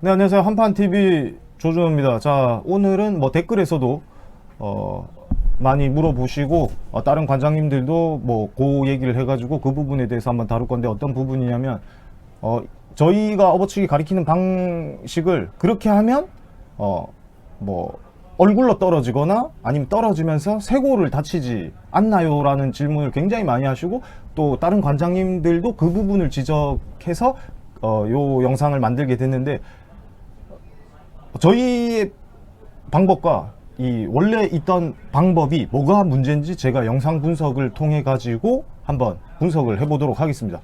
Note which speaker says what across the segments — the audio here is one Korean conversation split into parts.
Speaker 1: 네, 안녕하세요. 한판TV 조준호입니다. 자, 오늘은 뭐 댓글에서도 많이 물어보시고 다른 관장님들도 뭐 그 얘기를 해가지고 그 부분에 대해서 한번 다룰 건데, 어떤 부분이냐면 저희가 업어치기 가리키는 방식을 그렇게 하면 뭐 얼굴로 떨어지거나 아니면 떨어지면서 쇄골을 다치지 않나요? 라는 질문을 굉장히 많이 하시고, 또 다른 관장님들도 그 부분을 지적해서 요 영상을 만들게 됐는데, 저희의 방법과 이 원래 있던 방법이 뭐가 문제인지 제가 영상 분석을 통해 가지고 한번 분석을 해 보도록 하겠습니다.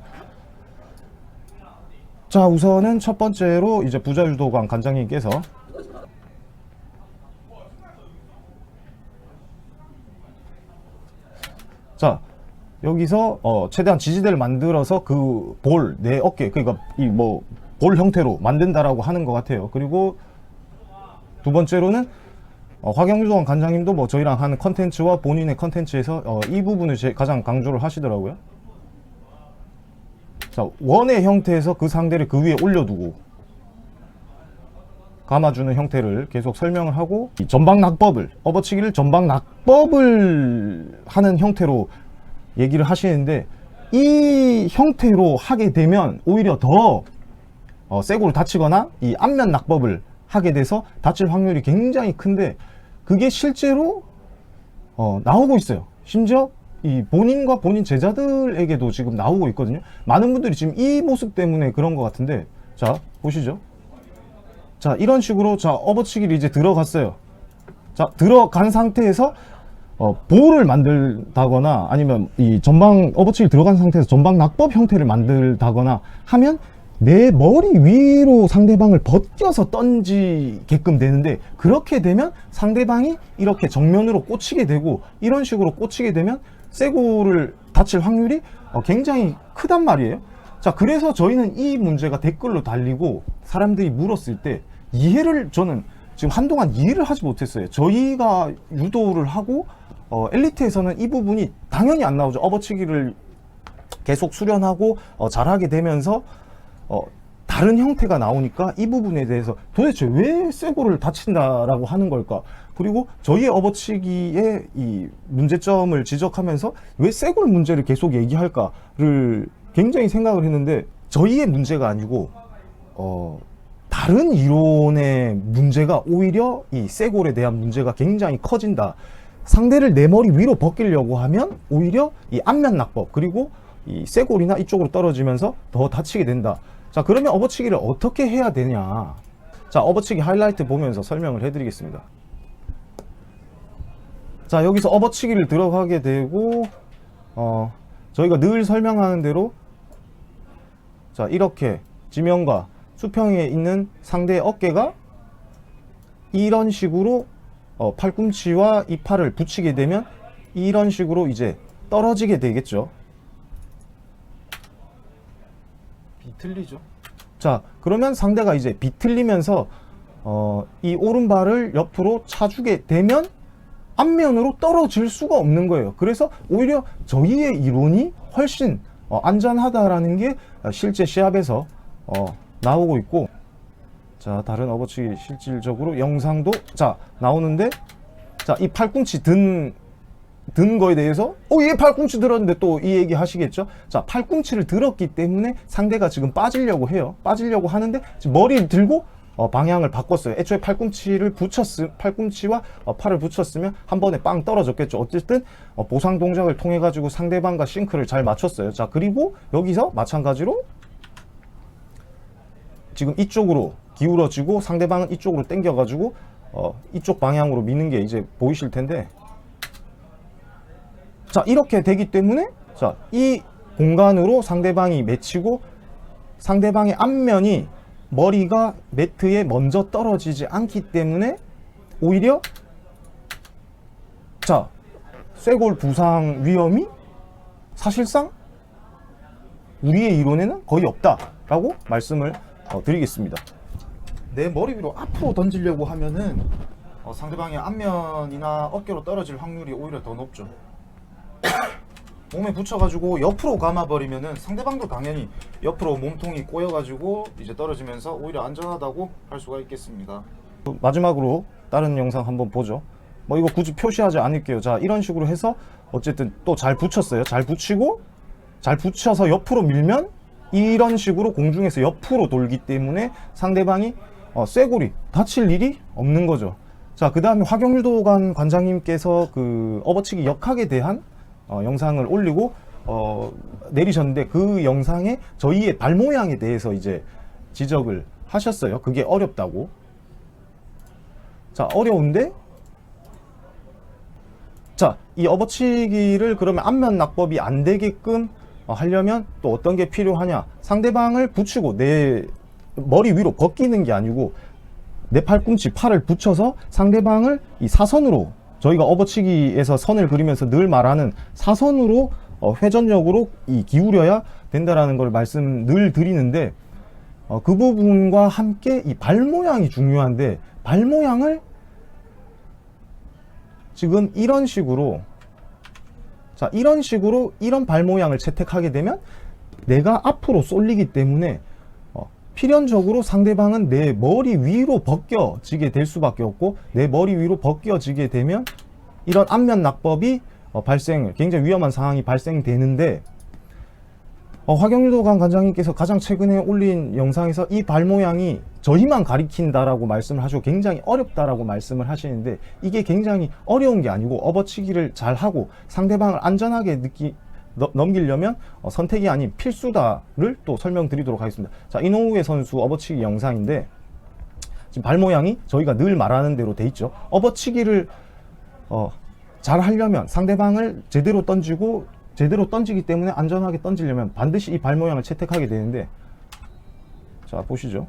Speaker 1: 자, 우선은 첫 번째로 이제 부자유도관 관장님께서 자, 여기서 최대한 지지대를 만들어서 그 볼, 내 어깨, 그러니까 이 뭐 볼 형태로 만든다라고 하는 것 같아요. 그리고 두 번째로는 화경유도관 관장님도 뭐 저희랑 하는 컨텐츠와 본인의 컨텐츠에서 이 부분을 가장 강조를 하시더라고요. 자, 원의 형태에서 그 상대를 그 위에 올려두고 감아주는 형태를 계속 설명을 하고, 이 전방 낙법을, 업어치기를 전방 낙법을 하는 형태로 얘기를 하시는데, 이 형태로 하게 되면 오히려 더 쇄골을 다치거나 이 안면 낙법을 하게 돼서 다칠 확률이 굉장히 큰데, 그게 실제로 나오고 있어요. 심지어 이 본인과 본인 제자들에게도 지금 나오고 있거든요. 많은 분들이 지금 이 모습 때문에 그런 것 같은데, 자, 보시죠. 자, 이런 식으로, 자, 업어치기를 이제 들어갔어요. 자, 들어간 상태에서 볼을 만들다거나 아니면 이 전방 업어치기 들어간 상태에서 전방 낙법 형태를 만들다거나 하면 내 머리 위로 상대방을 벗겨서 던지게끔 되는데, 그렇게 되면 상대방이 이렇게 정면으로 꽂히게 되고, 이런 식으로 꽂히게 되면 쇄골을 다칠 확률이 굉장히 크단 말이에요. 자, 그래서 저희는 이 문제가 댓글로 달리고 사람들이 물었을 때 이해를, 저는 지금 한동안 이해를 하지 못했어요. 저희가 유도를 하고 엘리트에서는 이 부분이 당연히 안 나오죠. 업어치기를 계속 수련하고 잘하게 되면서 다른 형태가 나오니까 이 부분에 대해서 도대체 왜 쇄골을 다친다라고 하는 걸까? 그리고 저희의 업어치기의 이 문제점을 지적하면서 왜 쇄골 문제를 계속 얘기할까를 굉장히 생각을 했는데, 저희의 문제가 아니고 다른 이론의 문제가 오히려 이 쇄골에 대한 문제가 굉장히 커진다. 상대를 내 머리 위로 벗기려고 하면 오히려 이 안면 낙법, 그리고 이 쇄골이나 이쪽으로 떨어지면서 더 다치게 된다. 자, 그러면 업어치기를 어떻게 해야 되냐? 자, 업어치기 하이라이트 보면서 설명을 해드리겠습니다. 자, 여기서 업어치기를 들어가게 되고 저희가 늘 설명하는 대로, 자, 이렇게 지면과 수평에 있는 상대의 어깨가 이런 식으로 팔꿈치와 이 팔을 붙이게 되면 이런 식으로 이제 떨어지게 되겠죠. 비틀리죠. 자, 그러면 상대가 이제 비틀리면서 이 오른발을 옆으로 차주게 되면 앞면으로 떨어질 수가 없는 거예요. 그래서 오히려 저희의 이론이 훨씬 안전하다라는 게 실제 시합에서 나오고 있고, 자, 다른 업어치기 실질적으로 영상도 자 나오는데, 자, 이 팔꿈치 든 거에 대해서 얘 팔꿈치 들었는데 또 이 얘기 하시겠죠. 자, 팔꿈치를 들었기 때문에 상대가 지금 빠지려고 해요. 빠지려고 하는데 지금 머리를 들고 방향을 바꿨어요. 애초에 팔꿈치와 팔을 붙였으면 한 번에 빵 떨어졌겠죠. 어쨌든 보상 동작을 통해 가지고 상대방과 싱크를 잘 맞췄어요. 자, 그리고 여기서 마찬가지로 지금 이쪽으로 기울어지고 상대방은 이쪽으로 당겨 가지고 이쪽 방향으로 미는 게 이제 보이실 텐데, 자, 이렇게 되기 때문에, 자, 이 공간으로 상대방이 맺히고 상대방의 앞면이 머리가 매트에 먼저 떨어지지 않기 때문에 오히려, 자, 쇄골 부상 위험이 사실상 우리의 이론에는 거의 없다라고 말씀을 드리겠습니다. 내 머리 위로 앞으로 던지려고 하면은 상대방의 앞면이나 어깨로 떨어질 확률이 오히려 더 높죠.
Speaker 2: 몸에 붙여가지고 옆으로 감아버리면은 상대방도 당연히 옆으로 몸통이 꼬여가지고 이제 떨어지면서 오히려 안전하다고 할 수가 있겠습니다.
Speaker 1: 마지막으로 다른 영상 한번 보죠. 뭐 이거 굳이 표시하지 않을게요. 자, 이런 식으로 해서 어쨌든 또 잘 붙였어요. 잘 붙이고 잘 붙여서 옆으로 밀면 이런 식으로 공중에서 옆으로 돌기 때문에 상대방이 쇠골이 다칠 일이 없는 거죠. 자, 그 다음에 화경유도관 관장님께서 그 업어치기 역학에 대한 영상을 올리고 내리셨는데, 그 영상에 저희의 발 모양에 대해서 이제 지적을 하셨어요. 그게 어렵다고. 자, 어려운데, 자, 이 업어치기를 그러면 안면 낙법이 안 되게끔 하려면 또 어떤 게 필요하냐? 상대방을 붙이고 내 머리 위로 벗기는 게 아니고 내 팔꿈치, 팔을 붙여서 상대방을 이 사선으로, 저희가 업어치기에서 선을 그리면서 늘 말하는 사선으로 회전력으로 이 기울여야 된다라는 걸 말씀 늘 드리는데, 그 부분과 함께 이 발 모양이 중요한데, 발 모양을 지금 이런 식으로, 자, 이런 식으로 이런 발 모양을 채택하게 되면 내가 앞으로 쏠리기 때문에 필연적으로 상대방은 내 머리 위로 벗겨지게 될 수밖에 없고, 내 머리 위로 벗겨지게 되면 이런 안면 낙법이 굉장히 위험한 상황이 발생되는데, 화경유도관 관장님께서 가장 최근에 올린 영상에서 이 발 모양이 저희만 가리킨다라고 말씀을 하시고 굉장히 어렵다라고 말씀을 하시는데, 이게 굉장히 어려운 게 아니고 업어치기를 잘하고 상대방을 안전하게 넘기려면 선택이 아닌 필수다를 또 설명드리도록 하겠습니다. 자, 이노우에 선수 업어치기 영상인데, 지금 발 모양이 저희가 늘 말하는 대로 돼 있죠. 업어치기를 잘 하려면 상대방을 제대로 던지기 때문에 안전하게 던지려면 반드시 이 발 모양을 채택하게 되는데, 자, 보시죠.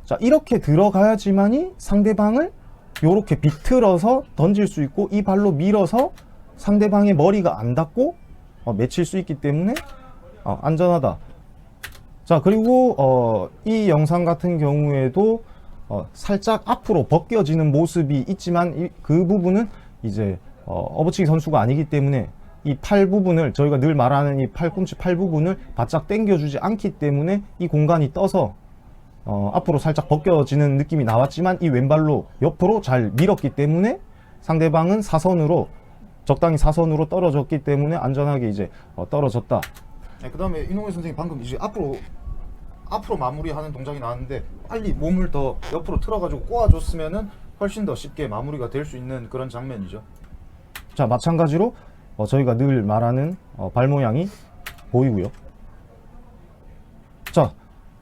Speaker 1: 자, 이렇게 들어가야지만이 상대방을 요렇게 비틀어서 던질 수 있고, 이 발로 밀어서 상대방의 머리가 안 닿고 맺힐 수 있기 때문에 안전하다. 자, 그리고 이 영상 같은 경우에도 살짝 앞으로 벗겨지는 모습이 있지만, 그 부분은 이제 업어치기 선수가 아니기 때문에 이 팔 부분을, 저희가 늘 말하는 이 팔꿈치 팔 부분을 바짝 당겨주지 않기 때문에 이 공간이 떠서 앞으로 살짝 벗겨지는 느낌이 나왔지만, 이 왼발로 옆으로 잘 밀었기 때문에 상대방은 적당히 사선으로 떨어졌기 때문에 안전하게 이제 떨어졌다.
Speaker 2: 네, 그 다음에 이노우에 선생님 방금 이제 앞으로 마무리하는 동작이 나왔는데, 빨리 몸을 더 옆으로 틀어가지고 꼬아줬으면은 훨씬 더 쉽게 마무리가 될 수 있는 그런 장면이죠.
Speaker 1: 자, 마찬가지로 저희가 늘 말하는 발 모양이 보이고요. 자,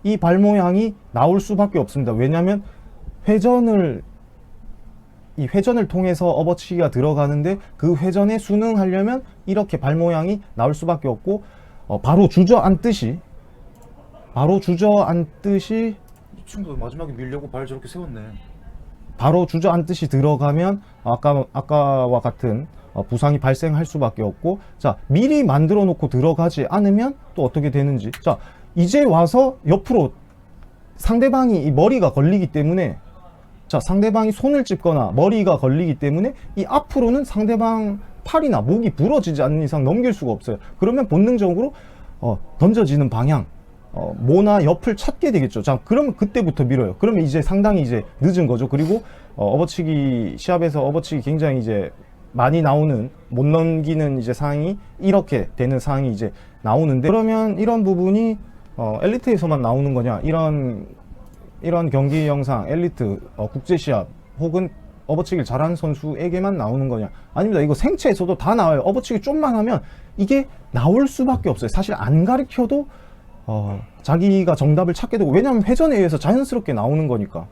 Speaker 1: 이 발 모양이 나올 수밖에 없습니다. 왜냐하면 이 회전을 통해서 업어치기가 들어가는데, 그 회전에 순응하려면 이렇게 발 모양이 나올 수밖에 없고, 바로 주저앉듯이
Speaker 2: 이 친구 마지막에 밀려고 발 저렇게 세웠네.
Speaker 1: 바로 주저앉듯이 들어가면 아까와 같은 부상이 발생할 수밖에 없고, 자, 미리 만들어 놓고 들어가지 않으면 또 어떻게 되는지. 자, 이제 와서 옆으로 상대방이 이 머리가 걸리기 때문에, 자, 상대방이 손을 찝거나 머리가 걸리기 때문에 이 앞으로는 상대방 팔이나 목이 부러지지 않는 이상 넘길 수가 없어요. 그러면 본능적으로 던져지는 방향, 모나 옆을 찾게 되겠죠. 자, 그러면 그때부터 밀어요. 그러면 이제 상당히 이제 늦은 거죠. 그리고 시합에서 업어치기 굉장히 이제 많이 나오는, 못 넘기는 이제 상황이 이렇게 되는 상황이 이제 나오는데, 그러면 이런 부분이 엘리트에서만 나오는 거냐? 이런 경기 영상, 엘리트, 국제시합 혹은 업어치기를 잘하는 선수에게만 나오는 거냐? 아닙니다. 이거 생체에서도 다 나와요. 업어치기 좀만 하면 이게 나올 수밖에 없어요. 사실 안 가르쳐도 자기가 정답을 찾게 되고, 왜냐하면 회전에 의해서 자연스럽게 나오는 거니까.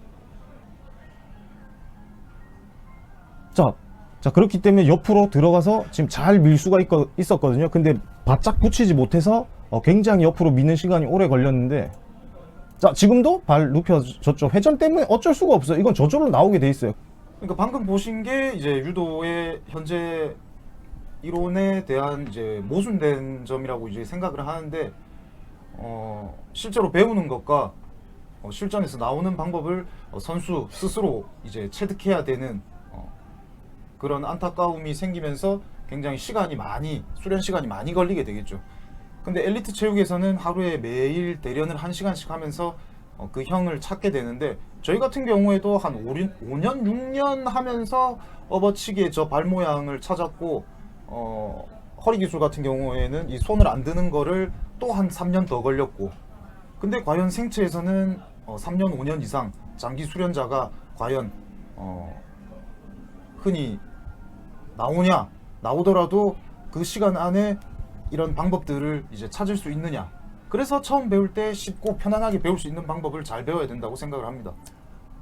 Speaker 1: 자, 그렇기 때문에 옆으로 들어가서 지금 잘 밀 수가 있었거든요. 근데 바짝 붙이지 못해서 굉장히 옆으로 미는 시간이 오래 걸렸는데, 자, 지금도 발 눕혀졌죠. 회전 때문에 어쩔 수가 없어요. 이건 저절로 나오게 돼 있어요.
Speaker 2: 그러니까 방금 보신 게 이제 유도의 현재 이론에 대한 이제 모순된 점이라고 이제 생각을 하는데, 실제로 배우는 것과 실전에서 나오는 방법을 선수 스스로 이제 체득해야 되는 그런 안타까움이 생기면서 굉장히 수련 시간이 많이 걸리게 되겠죠. 근데 엘리트 체육에서는 하루에 매일 대련을 1시간씩 하면서 그 형을 찾게 되는데, 저희 같은 경우에도 한 5년, 6년 하면서 업어치기의 저 발 모양을 찾았고, 허리 기술 같은 경우에는 이 손을 안 드는 거를 또 한 3년 더 걸렸고, 근데 과연 생체에서는 3년, 5년 이상 장기 수련자가 과연 흔히 나오더라도 그 시간 안에 이런 방법들을 이제 찾을 수 있느냐. 그래서 처음 배울 때 쉽고 편안하게 배울 수 있는 방법을 잘 배워야 된다고 생각을 합니다.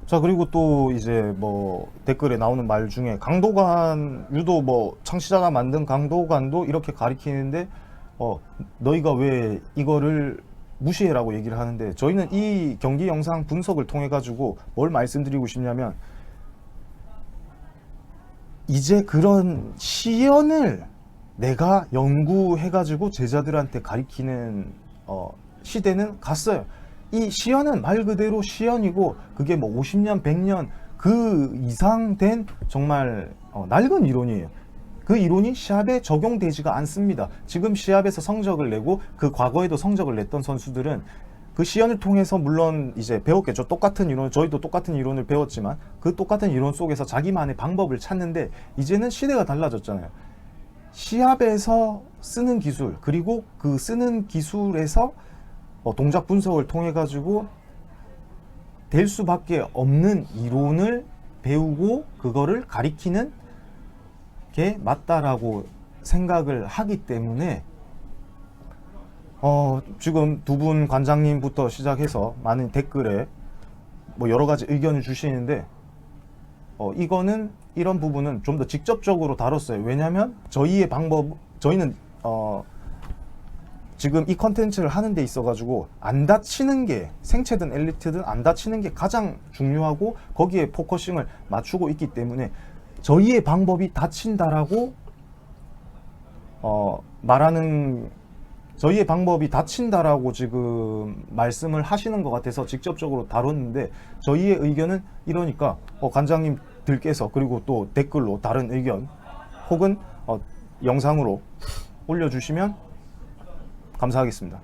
Speaker 1: 자, 그리고 또 이제 뭐 댓글에 나오는 말 중에 강도관, 유도 뭐 창시자가 만든 강도관도 이렇게 가리키는데 너희가 왜 이거를 무시해라고 얘기를 하는데, 저희는 이 경기 영상 분석을 통해 가지고 뭘 말씀드리고 싶냐면, 이제 그런 시연을 내가 연구해 가지고 제자들한테 가리키는 시대는 갔어요. 이 시연은 말 그대로 시연이고, 그게 뭐 50년, 100년 그 이상 된 정말 낡은 이론이에요. 그 이론이 시합에 적용되지가 않습니다. 지금 시합에서 성적을 내고 그 과거에도 성적을 냈던 선수들은 그 시연을 통해서 물론 이제 배웠겠죠. 똑같은 이론, 저희도 똑같은 이론을 배웠지만 그 똑같은 이론 속에서 자기만의 방법을 찾는데, 이제는 시대가 달라졌잖아요. 시합에서 쓰는 기술, 그리고 그 쓰는 기술에서 동작 분석을 통해 가지고 될 수밖에 없는 이론을 배우고 그거를 가리키는 게 맞다라고 생각을 하기 때문에 지금 두 분 관장님부터 시작해서 많은 댓글에 뭐 여러 가지 의견을 주시는데, 이거는 이런 부분은 좀 더 직접적으로 다뤘어요. 왜냐하면 저희는 지금 이 컨텐츠를 하는 데 있어 가지고 안 다치는 게, 생체든 엘리트든 안 다치는 게 가장 중요하고 거기에 포커싱을 맞추고 있기 때문에, 저희의 방법이 다친다라고 저희의 방법이 다친다라고 지금 말씀을 하시는 것 같아서 직접적으로 다뤘는데, 저희의 의견은 이러니까 관장님들께서 그리고 또 댓글로 다른 의견 혹은 영상으로 올려주시면 감사하겠습니다.